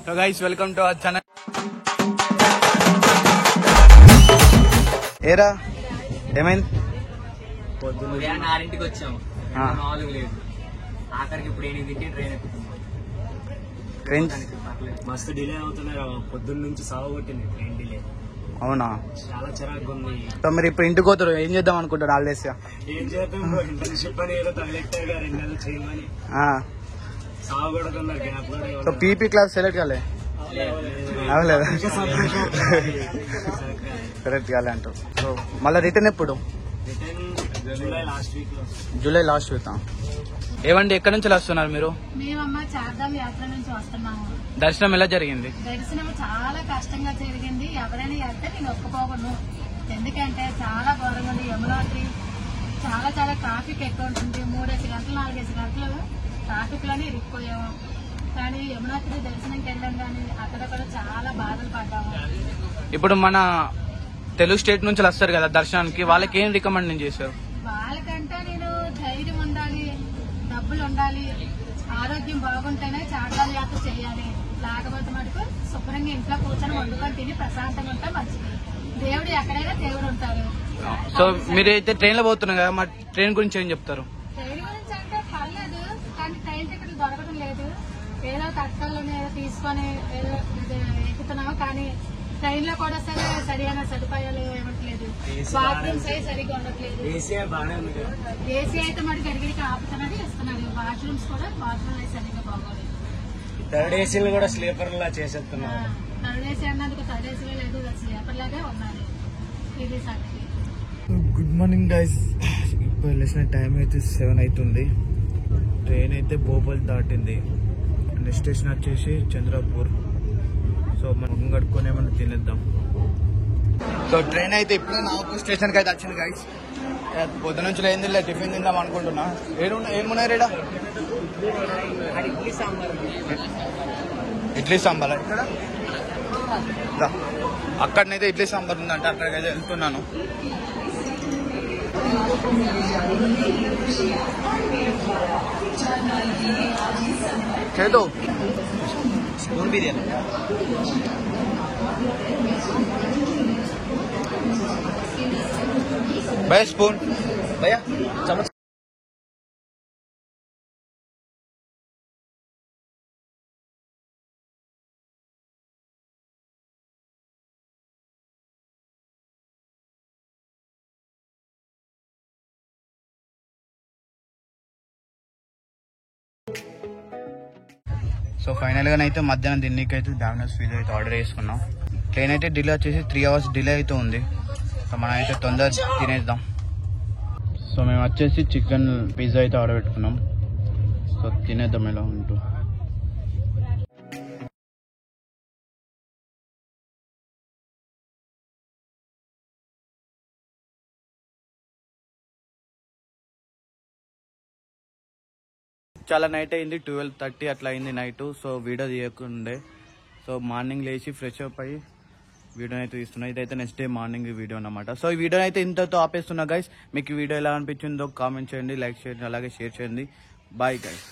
So guys welcome to our channel. ఏరా ఏమైంది? పొద్దున్న 6ంటికి వచ్చాము, 4 లేదు. ఆఖరికి ఇప్పుడు 8 తింటే ట్రైన్ ఎక్కుతున్నాం. మస్తు డిలే అవుతున్నాయి. పొద్దున్న నుంచి సాగు కొట్టింది ట్రైన్ డిలే. అవునా? చాలా చిరాకు ఉంది. సో మీరు ఇప్పుడు ఇంటికి పోతారు, ఏం చేద్దాం అనుకుంటారు? హాలిడేస్ ఏం చేద్దాం, ఇంటర్న్షిప్ అని ఏదో తగిలెట్టారు 2 నెలలు చేయమని. సాగు కొడుతున్నారు గ్యాప్ కూడా. సో పీపీ క్లాస్ సెలెక్ట్ కాలే? అవలేదా? సెలెక్ట్ కాలే అంటారు. సో మళ్ళీ రిటర్న్ ఎప్పుడు? July last week. ఏమండి, ఎక్కడి నుంచి వస్తున్నారు మీరు? మేమమ్మ చార్ధామ్ యాత్ర నుంచి వస్తున్నాము. దర్శనం ఎలా జరిగింది? దర్శనం చాలా కష్టంగా జరిగింది. ఎవరైనా వెళ్తే నేను ఒప్పుకోను, ఎందుకంటే చాలా ఘోరంగా ఉంది. యమునోత్రి చాలా చాలా ట్రాఫిక్ ఎక్కువ ఉంటుంది. 3 గంటలు 4 గంటలు ట్రాఫిక్ లోనే ఇరుక్కుపోయాము. కానీ యమునోత్రి దర్శనంకి వెళ్ళాం, కానీ అక్కడ కూడా చాలా బాధలు పడ్డాము. ఇప్పుడు మన తెలుగు స్టేట్ నుంచి వస్తారు కదా దర్శనానికి, వాళ్ళకి ఏం రికమెండ్ చేశారు? వాళ్ళకంటే నేను ధైర్యం ఉండాలి, డబ్బులు ఉండాలి, ఆరోగ్యం బాగుంటేనే చార్ధామ్ యాత్ర చేయాలి. లేకపోతే మటుకు శుభ్రంగా ఇంట్లో కూర్చొని వండుకొని తిని ప్రశాంతంగా ఉంటే మంచిది. దేవుడు ఎక్కడైనా దేవుడు ఉంటారు. సో మీరైతే ట్రైన్ లో పోతున్నారు కదా, మా ట్రైన్ గురించి ఏం చెప్తారు? ట్రైన్ గురించి అంటే పర్లేదు, కానీ ట్రైన్ టికెట్లు దొరకడం లేదు. ఏదో తక్కువలోనే ఏదో తీసుకొని ఏదో ఎక్కుతున్నాము, కానీ ట్రైన్ లో కూడా సరైన సదుపాయాలు ఇవ్వట్లేదు. బాత్రూమ్స్ అవి సరిగ్గా ఉండట్లేదు. ఏసీ అయితే మటుకు అడిగిడికి ఆపుతున్నది ఇస్తున్నారు. వాష్రూమ్స్ కూడా బాత్రూమ్ అవి సరిగ్గా బాగోలేదు. థర్డ్ ఏసీలు కూడా స్లీపర్ లా చేసేస్తున్నారు. థర్డ్ ఏసీ అన్నందుకు థర్డ్ ఏసీలో లేదు, స్లీపర్ లాగే ఉన్నది. ఇది సంగతి. Good morning guys. ఇప్పుడు వెళ్ళిన టైం అయితే 7 అవుతుంది. ట్రైన్ అయితే భోపాల్ దాటింది. నెక్స్ట్ స్టేషన్ వచ్చేసి చంద్రపూర్. సో మనం కట్టుకొని ఏమన్నా తినేద్దాం. సో ట్రైన్ అయితే ఇప్పుడే నాగపూర్ స్టేషన్కి అయితే వచ్చింది గైస్. పొద్దు నుంచి లేని టిఫిన్ తిందాం అనుకుంటున్నా. ఏమున్నాయి రేడా? ఇడ్లీ సాంబార్ ఇక్కడ అక్కడనైతే ఇడ్లీ సాంబార్ ఉందంట, అక్కడికైతే వెళ్తున్నాను. చేదు స్పూన్ బిర్యానీ. భయ స్పూన్ భయ చమచ్. సో ఫైనల్ గా అయితే మధ్యాహ్నం తిన్నీకి అయితే డామినోస్ పిజ్జా అయితే ఆర్డర్ చేసుకున్నాం. ట్రైన్ అయితే డిలే వచ్చేసి 3 hours డిలే అయితే ఉంది. సో మనం అయితే తొందర తినేద్దాం. సో మేము వచ్చేసి చికెన్ పిజ్జా అయితే ఆర్డర్ పెట్టుకున్నాం. సో తినేద్దాం ఎలా ఉంటూ. చాలా నైట్ అయింది, 12:30 అట్లా అయింది నైట్. సో వీడియో తీయకుండే. సో మార్నింగ్ లేచి ఫ్రెష్ అప్ అయ్యి వీడియో అయితే తీస్తున్నా. ఇదైతే నెక్స్ట్ డే మార్నింగ్ వీడియో అన్నమాట. సో ఈ వీడియో అయితే ఇంతతో ఆపేస్తున్నా గైస్. మీకు ఈ వీడియో ఎలా అనిపించిందో కామెంట్ చేయండి, లైక్ చేయండి, అలాగే షేర్ చేయండి. Bye guys.